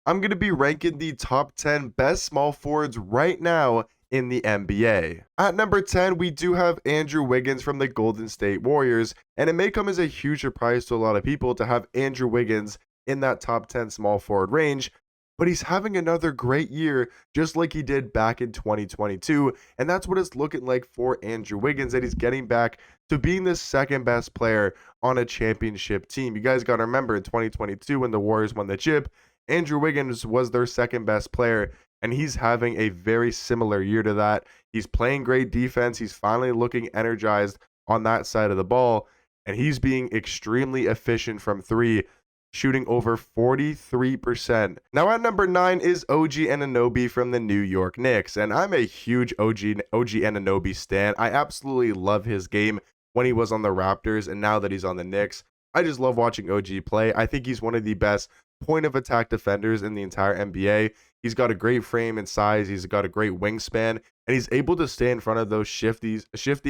I'm going to be ranking the top 10 best small forwards right now in the NBA. At number 10, we do have Andrew Wiggins from the Golden State Warriors, and it may come as a huge surprise to a lot of people to have Andrew Wiggins in that top 10 small forward range, but he's having another great year just like he did back in 2022, and that's what it's looking like for Andrew Wiggins, that he's getting back to being the second best player on a championship team. You guys got to remember in 2022 when the Warriors won the chip, Andrew Wiggins was their second best player, and he's having a very similar year to that. He's playing great defense. He's finally looking energized on that side of the ball, and he's being extremely efficient from three, shooting over 43%. Now at number 9 is OG Anunoby from the New York Knicks, and I'm a huge OG Anunoby stan. I absolutely love his game when he was on the Raptors, and now that he's on the Knicks, I just love watching OG play. I think he's one of the best point of attack defenders in the entire NBA. He's got a great frame and size. He's got a great wingspan, and he's able to stay in front of those shifty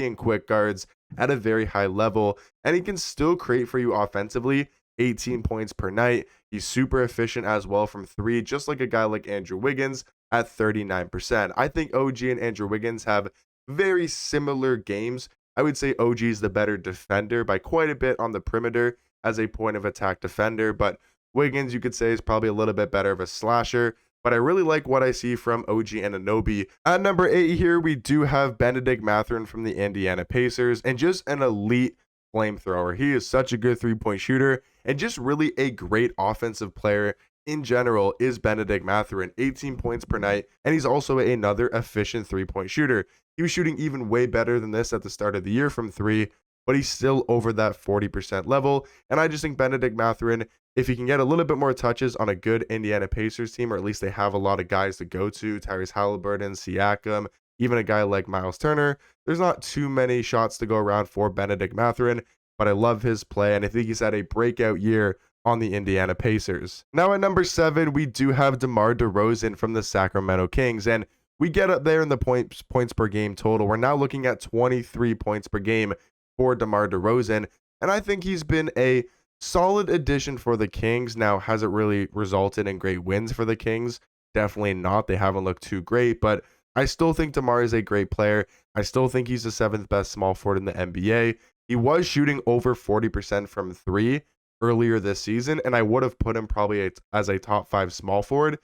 and quick guards at a very high level. And he can still create for you offensively, 18 points per night. He's super efficient as well from three, just like a guy like Andrew Wiggins at 39%. I think OG and Andrew Wiggins have very similar games. I would say OG is the better defender by quite a bit on the perimeter as a point of attack defender, but Wiggins, you could say, is probably a little bit better of a slasher, but I really like what I see from OG Anunoby. At number 8 here, we do have Bennedict Mathurin from the Indiana Pacers, and just an elite flamethrower. He is such a good three-point shooter, and just really a great offensive player in general is Bennedict Mathurin, 18 points per night, and he's also another efficient three-point shooter. He was shooting even way better than this at the start of the year from three, but he's still over that 40% level, and I just think Bennedict Mathurin, if he can get a little bit more touches on a good Indiana Pacers team, or at least they have a lot of guys to go to, Tyrese Halliburton, Siakam, even a guy like Miles Turner, there's not too many shots to go around for Bennedict Mathurin, but I love his play, and I think he's had a breakout year on the Indiana Pacers. Now at number 7, we do have DeMar DeRozan from the Sacramento Kings, and we get up there in the points per game total. We're now looking at 23 points per game for DeMar DeRozan, and I think he's been a solid addition for the Kings. Now, has it really resulted in great wins for the Kings? Definitely not. They haven't looked too great, but I still think DeMar is a great player. I still think he's the 7th best small forward in the NBA. He was shooting over 40% from three earlier this season, and I would have put him probably as a top 5 small forward.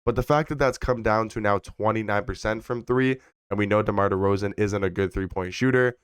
But the fact that that's come down to now 29% from three, and we know DeMar DeRozan isn't a good three-point shooter,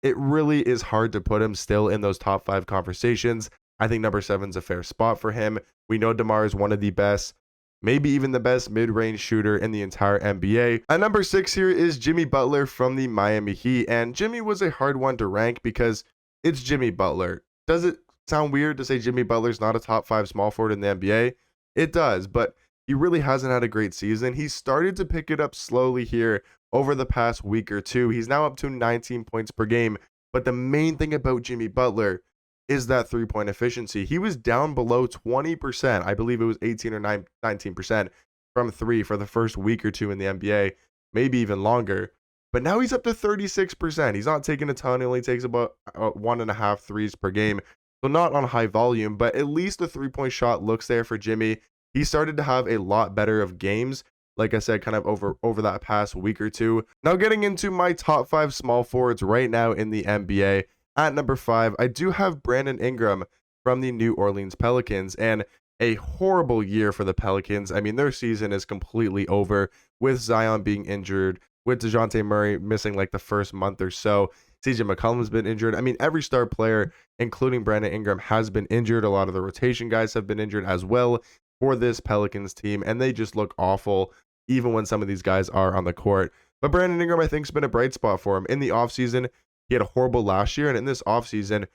it really is hard to put him still in those top 5 conversations. I think number 7 is a fair spot for him. We know DeMar is one of the best, maybe even the best mid-range shooter in the entire NBA. At number 6 here is Jimmy Butler from the Miami Heat, and Jimmy was a hard one to rank because it's Jimmy Butler. Does it sound weird to say Jimmy Butler's not a top 5 small forward in the NBA? It does, but he really hasn't had a great season. He started to pick it up slowly here over the past week or two. He's now up to 19 points per game, but the main thing about Jimmy Butler is that three-point efficiency. He was down below 20%. I believe it was 18 or 19% from three for the first week or two in the NBA, maybe even longer. But now he's up to 36%. He's not taking a ton. He only takes about 1.5 threes per game. So not on high volume, but at least the three-point shot looks there for Jimmy. He started to have a lot better of games, like I said, kind of over that past week or two. Now getting into my top 5 small forwards right now in the NBA. At number 5, I do have Brandon Ingram from the New Orleans Pelicans, and a horrible year for the Pelicans. I mean, their season is completely over with Zion being injured, with DeJounte Murray missing like the first month or so. CJ McCollum's been injured. I mean, every star player, including Brandon Ingram, has been injured. A lot of the rotation guys have been injured as well for this Pelicans team, and they just look awful even when some of these guys are on the court. But Brandon Ingram, I think, has been a bright spot for him. In the offseason, he had a horrible last year, and in this offseason,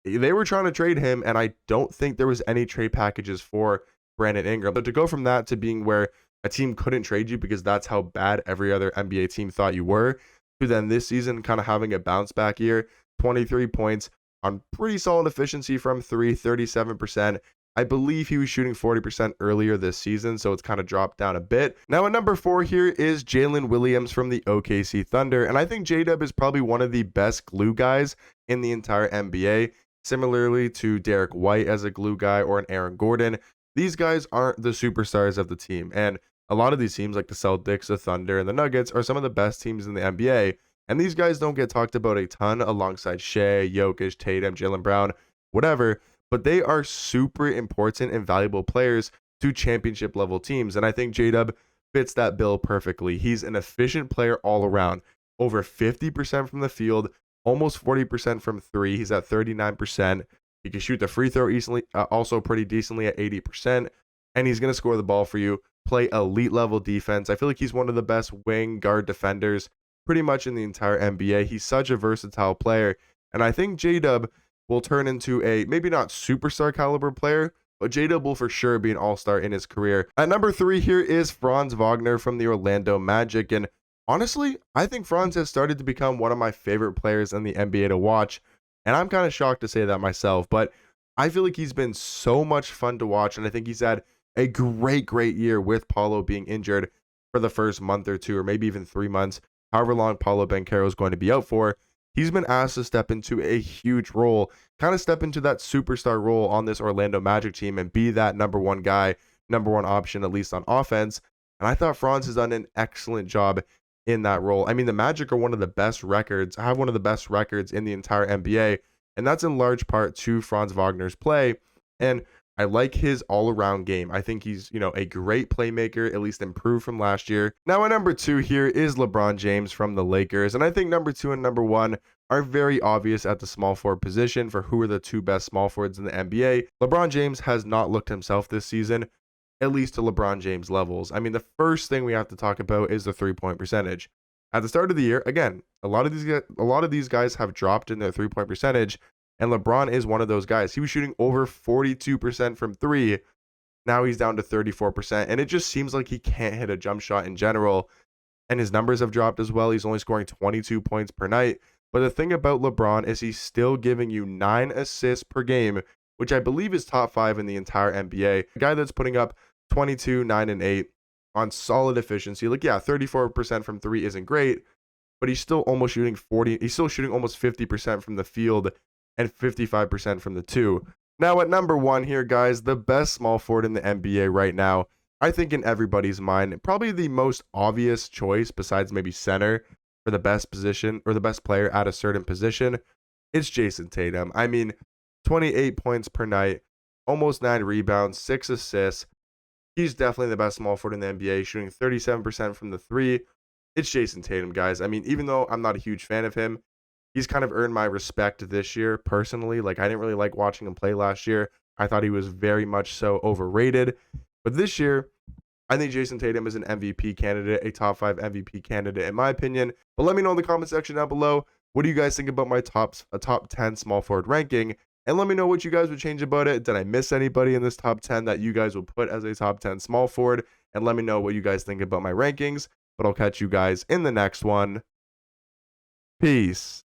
they were trying to trade him, and I don't think there was any trade packages for Brandon Ingram. But to go from that to being where a team couldn't trade you because that's how bad every other NBA team thought you were, to then this season kind of having a bounce back year, 23 points on pretty solid efficiency from three, 37%. I believe he was shooting 40% earlier this season, so it's kind of dropped down a bit. Now at number 4 here is Jalen Williams from the OKC Thunder, and I think J-Dub is probably one of the best glue guys in the entire NBA, similarly to Derek White as a glue guy or an Aaron Gordon. these guys aren't the superstars of the team. And a lot of these teams, like the Celtics, the Thunder, and the Nuggets, are some of the best teams in the NBA. And these guys don't get talked about a ton alongside Shea, Jokic, Tatum, Jaylen Brown, whatever. But they are super important and valuable players to championship level teams. And I think J-Dub fits that bill perfectly. He's an efficient player all around. Over 50% from the field, almost 40% from three. He's at 39%. He can shoot the free throw easily, also pretty decently at 80%. And he's going to score the ball for you, play elite level defense. I feel like he's one of the best wing guard defenders pretty much in the entire NBA. He's such a versatile player. And I think J-Dub will turn into a maybe not superstar caliber player, but J-Dub will for sure be an all-star in his career. At number 3 here is Franz Wagner from the Orlando Magic. And honestly, I think Franz has started to become one of my favorite players in the NBA to watch. And I'm kind of shocked to say that myself, but I feel like he's been so much fun to watch. And I think he's had a great year with Paolo being injured for the first month or two, or maybe even 3 months, however long Paolo Banchero is going to be out for. He's been asked to step into a huge role, kind of step into that superstar role on this Orlando Magic team and be that number one guy, number one option, at least on offense. And I thought Franz has done an excellent job in that role. I mean, the Magic are one of the best records, have one of the best records in the entire NBA, and that's in large part to Franz Wagner's play. And I like his all-around game. I think he's, a great playmaker, at least improved from last year. Now, at number 2 here is LeBron James from the Lakers, and I think number 2 and number 1 are very obvious at the small forward position for who are the two best small forwards in the NBA. LeBron James has not looked himself this season, at least to LeBron James levels. I mean, the first thing we have to talk about is the three-point percentage. At the start of the year, again, a lot of these guys have dropped in their three-point percentage, and LeBron is one of those guys. He was shooting over 42% from three. Now he's down to 34%, and it just seems like he can't hit a jump shot in general. And his numbers have dropped as well. He's only scoring 22 points per night. But the thing about LeBron is he's still giving you 9 assists per game, which I believe is top 5 in the entire NBA. A guy that's putting up 22, 9, and 8 on solid efficiency. Like, yeah, 34% from three isn't great, but he's still almost shooting 40. He's still shooting almost 50% from the field and 55% from the two. Now at number 1 here, guys, the best small forward in the NBA right now, I think in everybody's mind, probably the most obvious choice besides maybe center for the best position or the best player at a certain position, it's Jayson Tatum. I mean, 28 points per night, almost 9 rebounds, 6 assists. He's definitely the best small forward in the NBA, shooting 37% from the three. It's Jayson Tatum, guys. I mean, even though I'm not a huge fan of him, he's kind of earned my respect this year personally. Like, I didn't really like watching him play last year. I thought he was very much so overrated. But this year, I think Jayson Tatum is an MVP candidate, a top 5 MVP candidate in my opinion. But let me know in the comment section down below, what do you guys think about my top 10 small forward ranking? And let me know what you guys would change about it. Did I miss anybody in this top 10 that you guys would put as a top 10 small forward? And let me know what you guys think about my rankings. But I'll catch you guys in the next one. Peace.